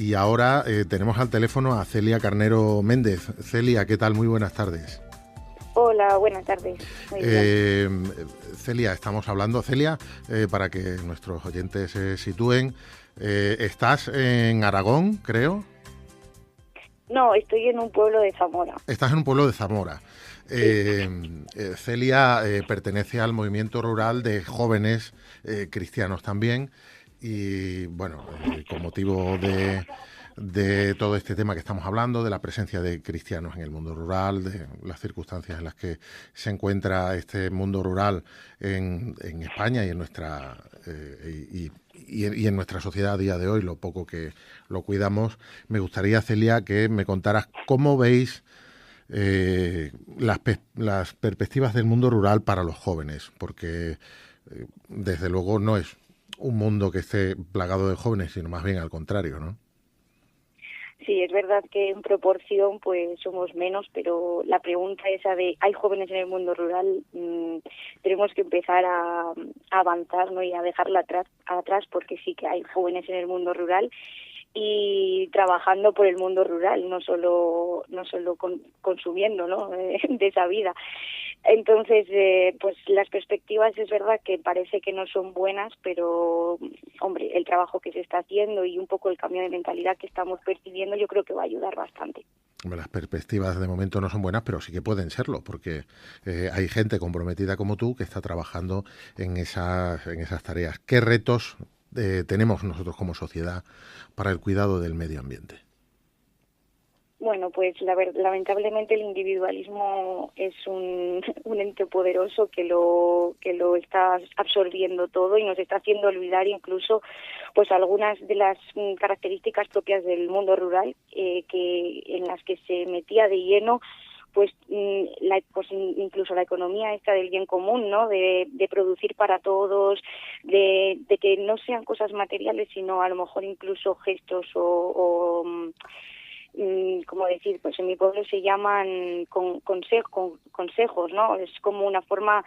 Y ahora tenemos al teléfono a Celia Carnero Méndez. Celia, ¿qué tal? Muy buenas tardes. Hola, buenas tardes. Muy bien. Celia, estamos hablando, Celia, para que nuestros oyentes se sitúen. Estás en Aragón, creo. No, estoy en un pueblo de Zamora. Estás en un pueblo de Zamora. Celia pertenece al movimiento rural de jóvenes cristianos también. Y bueno, con motivo de todo este tema que estamos hablando, de la presencia de cristianos en el mundo rural, de las circunstancias en las que se encuentra este mundo rural en España y en nuestra y en nuestra sociedad a día de hoy, lo poco que lo cuidamos, me gustaría, Celia, que me contaras cómo veis las perspectivas del mundo rural para los jóvenes, porque desde luego no es un mundo que esté plagado de jóvenes, sino más bien al contrario, ¿no? Sí, es verdad que en proporción pues somos menos, pero la pregunta esa de ¿hay jóvenes en el mundo rural? Tenemos que empezar a avanzar, ¿no? Y a dejarla atrás porque sí que hay jóvenes en el mundo rural y trabajando por el mundo rural, no solo consumiendo, ¿no? De esa vida. Entonces, pues las perspectivas es verdad que parece que no son buenas, pero, hombre, el trabajo que se está haciendo y un poco el cambio de mentalidad que estamos percibiendo yo creo que va a ayudar bastante. Las perspectivas de momento no son buenas, pero sí que pueden serlo, porque hay gente comprometida como tú que está trabajando en esas tareas. ¿Qué retos tenemos nosotros como sociedad para el cuidado del medio ambiente? Bueno, pues lamentablemente el individualismo es un ente poderoso que lo está absorbiendo todo y nos está haciendo olvidar incluso pues algunas de las características propias del mundo rural que en las que se metía de lleno pues incluso la economía esta del bien común, ¿no? De producir para todos, de que no sean cosas materiales, sino a lo mejor incluso gestos como decir, pues en mi pueblo se llaman consejos, ¿no? Es como una forma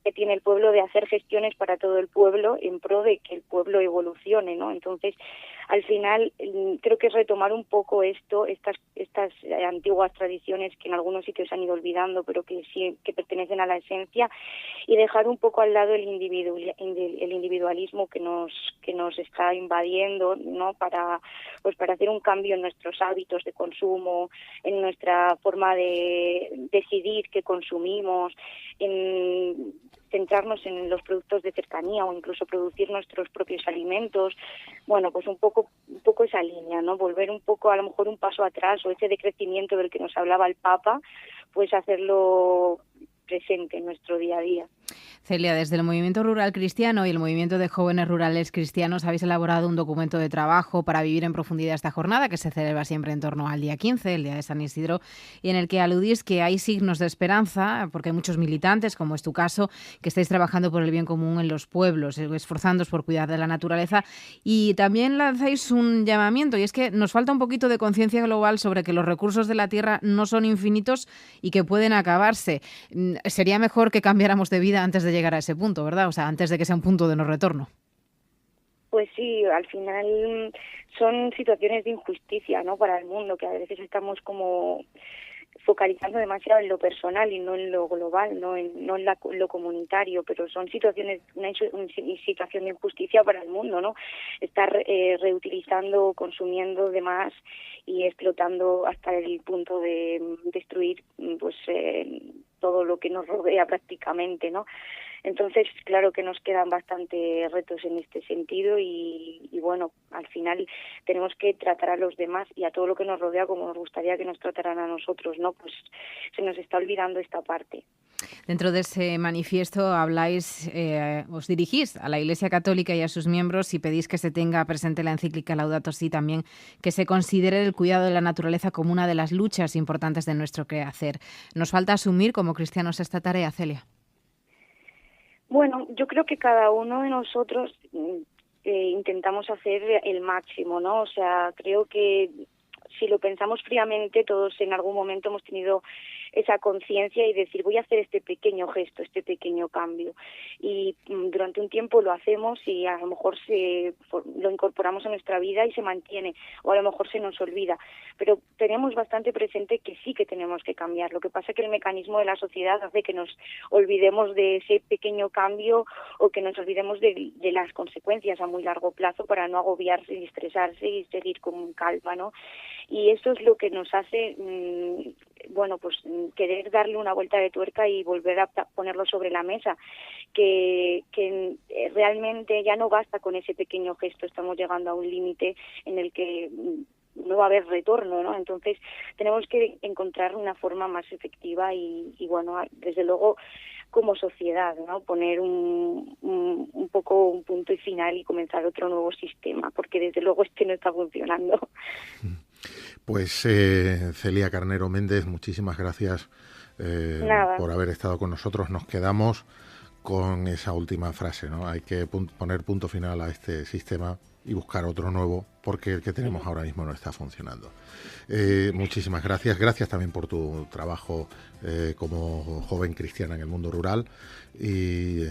que tiene el pueblo de hacer gestiones para todo el pueblo en pro de que el pueblo evolucione, ¿no? Entonces, al final, creo que es retomar un poco estas antiguas tradiciones que en algunos sitios se han ido olvidando, pero que sí que pertenecen a la esencia, y dejar un poco al lado el individualismo que nos está invadiendo, ¿no? Para hacer un cambio en nuestros hábitos de consumo, en nuestra forma de decidir qué consumimos, en centrarnos en los productos de cercanía o incluso producir nuestros propios alimentos. Bueno, pues un poco esa línea, ¿no? Volver un poco, a lo mejor un paso atrás, o ese decrecimiento del que nos hablaba el Papa, pues hacerlo presente en nuestro día a día. Celia, desde el Movimiento Rural Cristiano y el Movimiento de Jóvenes Rurales Cristianos habéis elaborado un documento de trabajo para vivir en profundidad esta jornada, que se celebra siempre en torno al día 15, el día de San Isidro, y en el que aludís que hay signos de esperanza, porque hay muchos militantes, como es tu caso, que estáis trabajando por el bien común en los pueblos, esforzándoos por cuidar de la naturaleza, y también lanzáis un llamamiento, y es que nos falta un poquito de conciencia global sobre que los recursos de la tierra no son infinitos y que pueden acabarse. Sería mejor que cambiáramos de vida antes de llegar a ese punto, ¿verdad? O sea, antes de que sea un punto de no retorno. Pues sí, al final son situaciones de injusticia, ¿no? Para el mundo, que a veces estamos como focalizando demasiado en lo personal y no en lo global, no en lo comunitario, pero son situaciones, una situación de injusticia para el mundo, ¿no? Estar reutilizando, consumiendo de más y explotando hasta el punto de destruir pues todo lo que nos rodea prácticamente, ¿no? Entonces, claro que nos quedan bastante retos en este sentido y bueno, al final tenemos que tratar a los demás y a todo lo que nos rodea como nos gustaría que nos trataran a nosotros, ¿no? Pues se nos está olvidando esta parte. Dentro de ese manifiesto habláis, os dirigís a la Iglesia Católica y a sus miembros y pedís que se tenga presente la encíclica Laudato Si, también que se considere el cuidado de la naturaleza como una de las luchas importantes de nuestro quehacer. ¿Nos falta asumir como cristianos esta tarea, Celia? Bueno, yo creo que cada uno de nosotros intentamos hacer el máximo, ¿no? O sea, creo que si lo pensamos fríamente, todos en algún momento hemos tenido esa conciencia y decir, voy a hacer este pequeño gesto, este pequeño cambio. Y durante un tiempo lo hacemos y a lo mejor lo incorporamos a nuestra vida y se mantiene, o a lo mejor se nos olvida. Pero tenemos bastante presente que sí que tenemos que cambiar. Lo que pasa es que el mecanismo de la sociedad hace que nos olvidemos de ese pequeño cambio o que nos olvidemos de las consecuencias a muy largo plazo para no agobiarse y estresarse y seguir con calma, ¿no? Y eso es lo que nos hace, querer darle una vuelta de tuerca y volver a ponerlo sobre la mesa, que realmente ya no basta con ese pequeño gesto, estamos llegando a un límite en el que no va a haber retorno, ¿no? Entonces tenemos que encontrar una forma más efectiva y desde luego como sociedad, ¿no? Poner un poco un punto y final y comenzar otro nuevo sistema, porque desde luego no está funcionando. Pues Celia Carnero Méndez, muchísimas gracias por haber estado con nosotros. Nos quedamos con esa última frase, ¿no? Hay que poner punto final a este sistema y buscar otro nuevo, porque el que tenemos ahora mismo no está funcionando. Muchísimas gracias. Gracias también por tu trabajo como joven cristiana en el mundo rural y,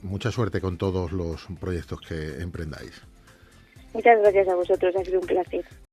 mucha suerte con todos los proyectos que emprendáis. Muchas gracias a vosotros, ha sido un placer.